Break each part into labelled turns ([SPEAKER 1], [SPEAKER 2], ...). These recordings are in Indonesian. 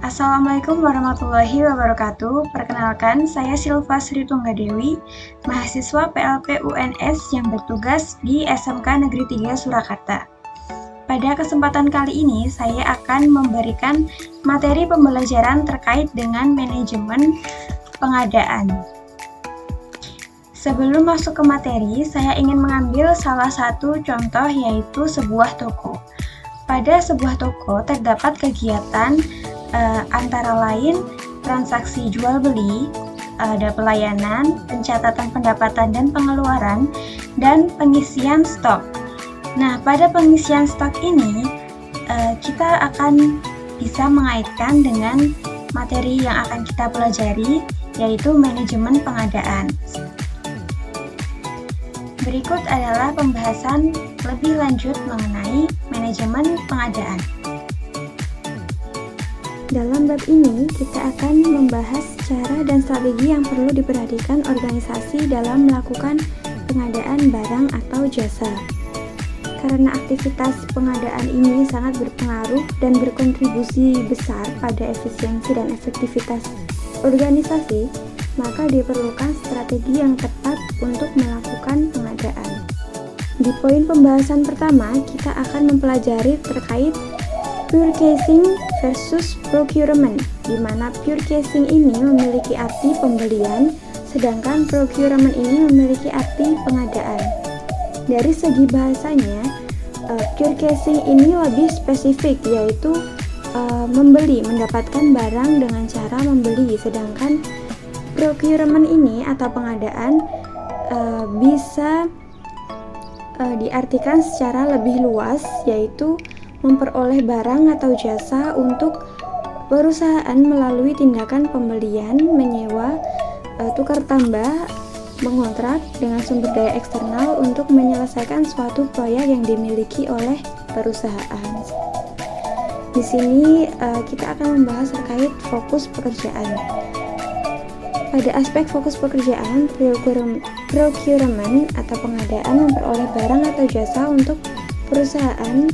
[SPEAKER 1] Assalamualaikum warahmatullahi wabarakatuh. Perkenalkan, saya Silva Sri Tunggadewi, mahasiswa PLP UNS yang bertugas di SMK Negeri 3 Surakarta. Pada kesempatan kali ini, saya akan memberikan materi pembelajaran terkait dengan manajemen pengadaan. Sebelum masuk ke materi, saya ingin mengambil salah satu contoh, yaitu sebuah toko. Pada sebuah toko terdapat kegiatan antara lain transaksi jual beli, ada pelayanan, pencatatan pendapatan dan pengeluaran, dan pengisian stok. Nah, pada pengisian stok ini kita akan bisa mengaitkan dengan materi yang akan kita pelajari, yaitu manajemen pengadaan. Berikut adalah pembahasan lebih lanjut mengenai manajemen pengadaan. Dalam bab ini, kita akan membahas cara dan strategi yang perlu diperhatikan organisasi dalam melakukan pengadaan barang atau jasa. Karena aktivitas pengadaan ini sangat berpengaruh dan berkontribusi besar pada efisiensi dan efektivitas organisasi, maka diperlukan strategi yang tepat untuk melakukan pengadaan. Di poin pembahasan pertama, kita akan mempelajari terkait purchasing versus procurement, di mana purchasing ini memiliki arti pembelian, sedangkan procurement ini memiliki arti pengadaan. Dari segi bahasanya, purchasing ini lebih spesifik, yaitu mendapatkan barang dengan cara membeli, sedangkan procurement ini atau pengadaan bisa diartikan secara lebih luas, yaitu memperoleh barang atau jasa untuk perusahaan melalui tindakan pembelian, menyewa, tukar tambah, mengontrak dengan sumber daya eksternal untuk menyelesaikan suatu proyek yang dimiliki oleh perusahaan. Di sini kita akan membahas terkait fokus pekerjaan. Pada aspek fokus pekerjaan, procurement atau pengadaan memperoleh barang atau jasa untuk perusahaan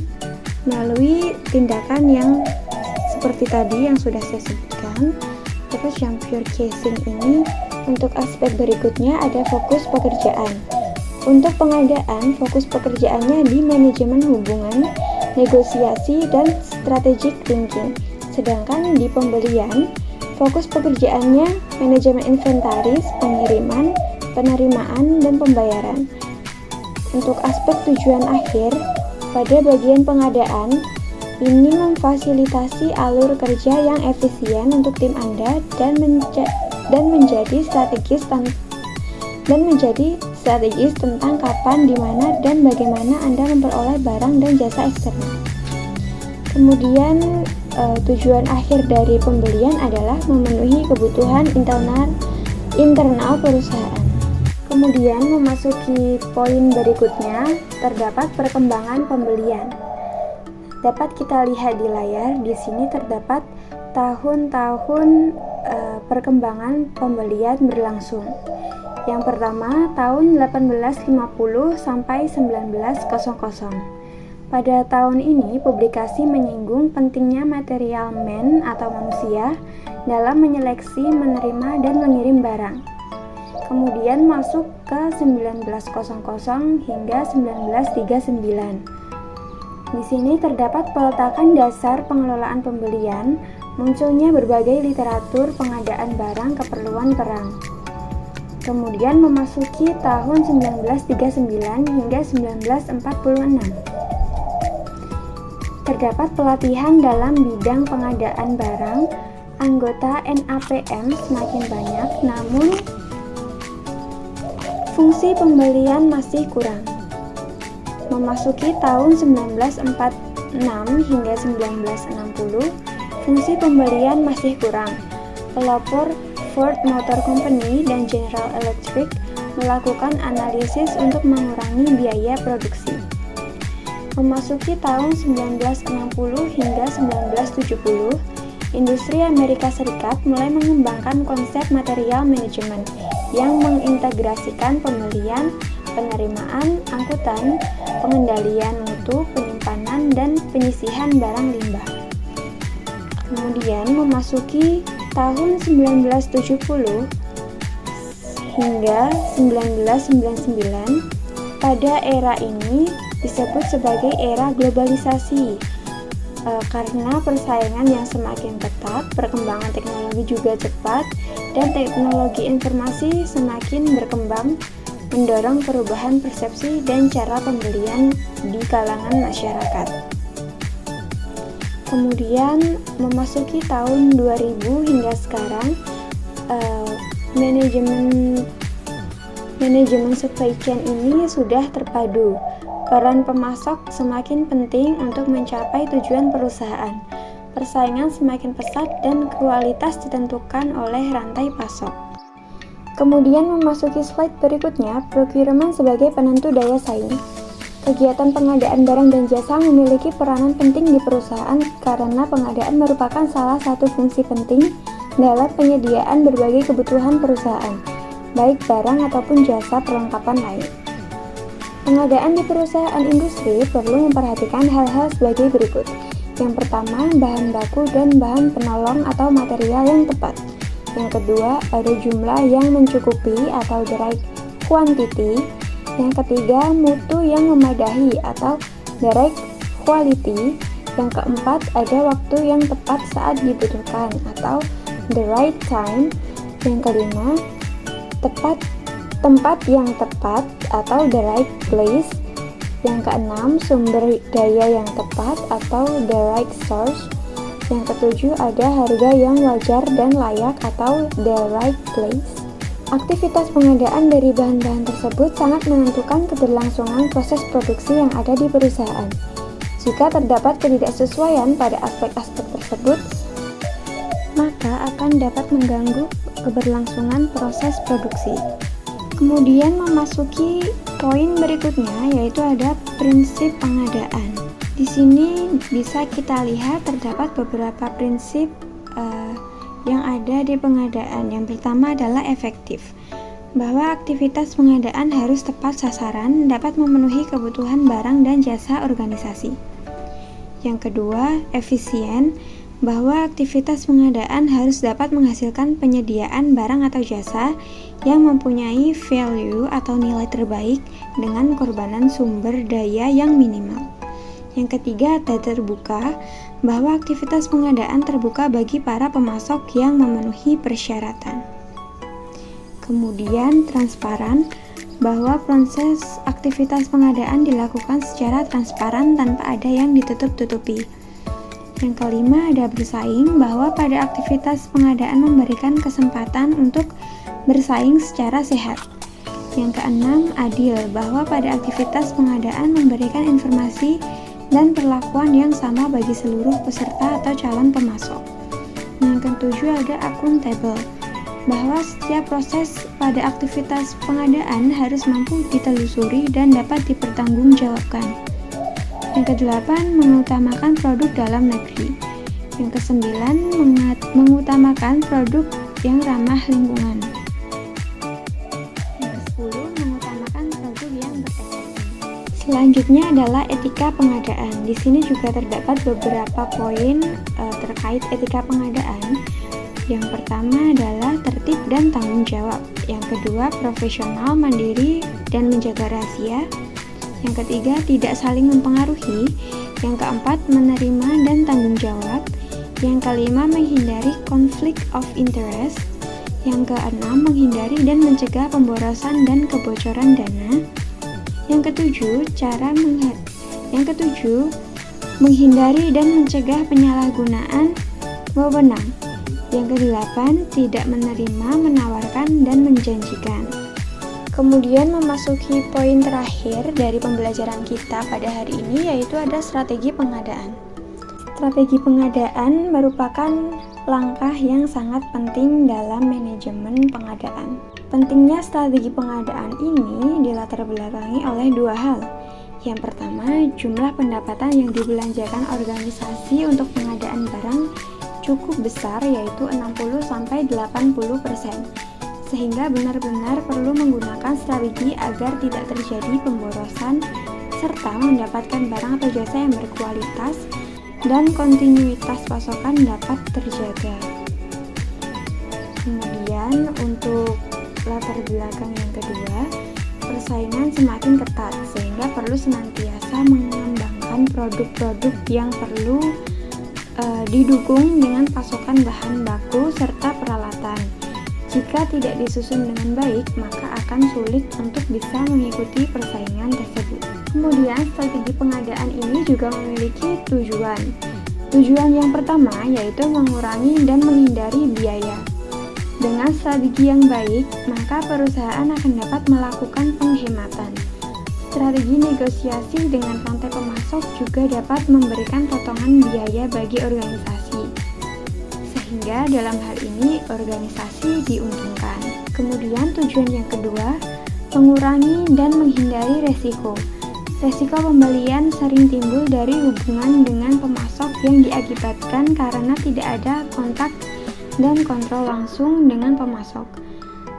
[SPEAKER 1] melalui tindakan yang seperti tadi yang sudah saya sebutkan. Terus yang purchasing ini, untuk aspek berikutnya ada fokus pekerjaan. Untuk pengadaan, fokus pekerjaannya di manajemen hubungan, negosiasi, dan strategic thinking. Sedangkan di pembelian, fokus pekerjaannya manajemen inventaris, pengiriman, penerimaan, dan pembayaran. Untuk aspek tujuan akhir, pada bagian pengadaan, ini memfasilitasi alur kerja yang efisien untuk tim Anda dan menjadi strategis tentang kapan, di mana, dan bagaimana Anda memperoleh barang dan jasa eksternal. Kemudian tujuan akhir dari pembelian adalah memenuhi kebutuhan internal perusahaan. Kemudian memasuki poin berikutnya, terdapat perkembangan pembelian. Dapat kita lihat di layar, di sini terdapat tahun-tahun perkembangan pembelian berlangsung. Yang pertama, tahun 1850 sampai 1900. Pada tahun ini, publikasi menyinggung pentingnya material man atau manusia dalam menyeleksi, menerima, dan mengirim barang. Kemudian masuk ke 1900 hingga 1939. Di sini terdapat peletakan dasar pengelolaan pembelian, munculnya berbagai literatur pengadaan barang keperluan perang. Kemudian memasuki tahun 1939 hingga 1946. Terdapat pelatihan dalam bidang pengadaan barang, anggota NAPM semakin banyak, namun fungsi pembelian masih kurang. Memasuki tahun 1946 hingga 1960, fungsi pembelian masih kurang. Pelopor Ford Motor Company dan General Electric melakukan analisis untuk mengurangi biaya produksi. Memasuki tahun 1960 hingga 1970, industri Amerika Serikat mulai mengembangkan konsep material manajemen yang mengintegrasikan pembelian, penerimaan, angkutan, pengendalian mutu, penyimpanan, dan penyisihan barang limbah. Kemudian memasuki tahun 1970 hingga 1999, pada era ini disebut sebagai era globalisasi karena persaingan yang semakin ketat, perkembangan teknologi juga cepat, dan teknologi informasi semakin berkembang, mendorong perubahan persepsi dan cara pembelian di kalangan masyarakat. Kemudian memasuki tahun 2000 hingga sekarang, manajemen supply chain ini sudah terpadu. Peran pemasok semakin penting untuk mencapai tujuan perusahaan. Persaingan semakin pesat dan kualitas ditentukan oleh rantai pasok. Kemudian memasuki slide berikutnya, procurement sebagai penentu daya saing. Kegiatan pengadaan barang dan jasa memiliki peranan penting di perusahaan karena pengadaan merupakan salah satu fungsi penting dalam penyediaan berbagai kebutuhan perusahaan, baik barang ataupun jasa perlengkapan lain. Pengadaan di perusahaan industri perlu memperhatikan hal-hal sebagai berikut. Yang pertama, bahan baku dan bahan penolong atau material yang tepat. Yang kedua, ada jumlah yang mencukupi atau the right quantity. Yang ketiga, mutu yang memadahi atau the right quality. Yang keempat, ada waktu yang tepat saat dibutuhkan atau the right time. Yang kelima, tempat yang tepat atau the right place. Yang keenam, sumber daya yang tepat atau the right source. Yang ketujuh, ada harga yang wajar dan layak atau the right place. Aktivitas pengadaan dari bahan-bahan tersebut sangat menentukan keberlangsungan proses produksi yang ada di perusahaan. Jika terdapat ketidaksesuaian pada aspek-aspek tersebut, maka akan dapat mengganggu keberlangsungan proses produksi. Kemudian memasuki poin berikutnya, yaitu ada prinsip pengadaan. Di sini bisa kita lihat terdapat beberapa prinsip yang ada di pengadaan. Yang pertama adalah efektif, bahwa aktivitas pengadaan harus tepat sasaran, dapat memenuhi kebutuhan barang dan jasa organisasi. Yang kedua, efisien, bahwa aktivitas pengadaan harus dapat menghasilkan penyediaan barang atau jasa yang mempunyai value atau nilai terbaik dengan korbanan sumber daya yang minimal. Yang ketiga, terbuka, bahwa aktivitas pengadaan terbuka bagi para pemasok yang memenuhi persyaratan. Kemudian, transparan, bahwa proses aktivitas pengadaan dilakukan secara transparan tanpa ada yang ditutup-tutupi. Yang kelima, ada bersaing, bahwa pada aktivitas pengadaan memberikan kesempatan untuk bersaing secara sehat. Yang keenam, adil, bahwa pada aktivitas pengadaan memberikan informasi dan perlakuan yang sama bagi seluruh peserta atau calon pemasok. Yang ketujuh, ada akuntabel, bahwa setiap proses pada aktivitas pengadaan harus mampu ditelusuri dan dapat dipertanggungjawabkan. Yang kedelapan, mengutamakan produk dalam negeri. Yang kesembilan, mengutamakan produk yang ramah lingkungan. Yang kesepuluh, mengutamakan produk yang beretika. Selanjutnya adalah etika pengadaan. Di sini juga terdapat beberapa poin terkait etika pengadaan. Yang pertama adalah tertib dan tanggung jawab. Yang kedua, profesional, mandiri, dan menjaga rahasia. Yang ketiga, tidak saling mempengaruhi. Yang keempat, menerima dan tanggung jawab. Yang kelima, menghindari konflik of interest. Yang keenam, menghindari dan mencegah pemborosan dan kebocoran dana. Yang ketujuh, menghindari dan mencegah penyalahgunaan wewenang. Yang kedelapan, tidak menerima, menawarkan, dan menjanjikan. Kemudian memasuki poin terakhir dari pembelajaran kita pada hari ini, yaitu ada strategi pengadaan. Strategi pengadaan merupakan langkah yang sangat penting dalam manajemen pengadaan. Pentingnya strategi pengadaan ini dilatar belakangi oleh dua hal. Yang pertama, jumlah pendapatan yang dibelanjakan organisasi untuk pengadaan barang cukup besar, yaitu 60-80%. Sehingga benar-benar perlu menggunakan strategi agar tidak terjadi pemborosan serta mendapatkan barang atau jasa yang berkualitas dan kontinuitas pasokan dapat terjaga. Kemudian untuk latar belakang yang kedua, persaingan semakin ketat sehingga perlu senantiasa mengembangkan produk-produk yang perlu didukung dengan pasokan bahan baku serta peralatan. Jika tidak disusun dengan baik, maka akan sulit untuk bisa mengikuti persaingan tersebut. Kemudian, strategi pengadaan ini juga memiliki tujuan. Tujuan yang pertama yaitu mengurangi dan menghindari biaya. Dengan strategi yang baik, maka perusahaan akan dapat melakukan penghematan. Strategi negosiasi dengan rantai pemasok juga dapat memberikan potongan biaya bagi organisasi, sehingga dalam hal ini organisasi diuntungkan. Kemudian tujuan yang kedua, mengurangi dan menghindari resiko. Resiko pembelian sering timbul dari hubungan dengan pemasok yang diakibatkan karena tidak ada kontak dan kontrol langsung dengan pemasok.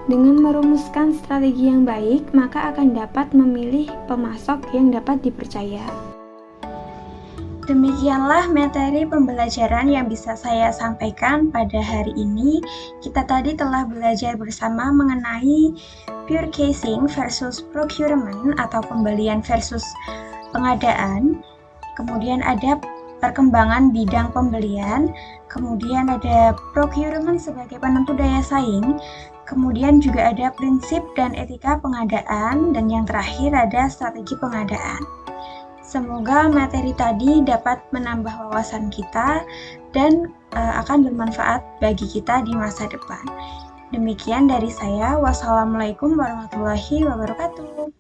[SPEAKER 1] Dengan merumuskan strategi yang baik, maka akan dapat memilih pemasok yang dapat dipercaya. Demikianlah materi pembelajaran yang bisa saya sampaikan pada hari ini. Kita tadi telah belajar bersama mengenai purchasing versus procurement atau pembelian versus pengadaan. Kemudian ada perkembangan bidang pembelian, kemudian ada procurement sebagai penentu daya saing, kemudian juga ada prinsip dan etika pengadaan, dan yang terakhir ada strategi pengadaan. Semoga materi tadi dapat menambah wawasan kita dan akan bermanfaat bagi kita di masa depan. Demikian dari saya. Wassalamualaikum warahmatullahi wabarakatuh.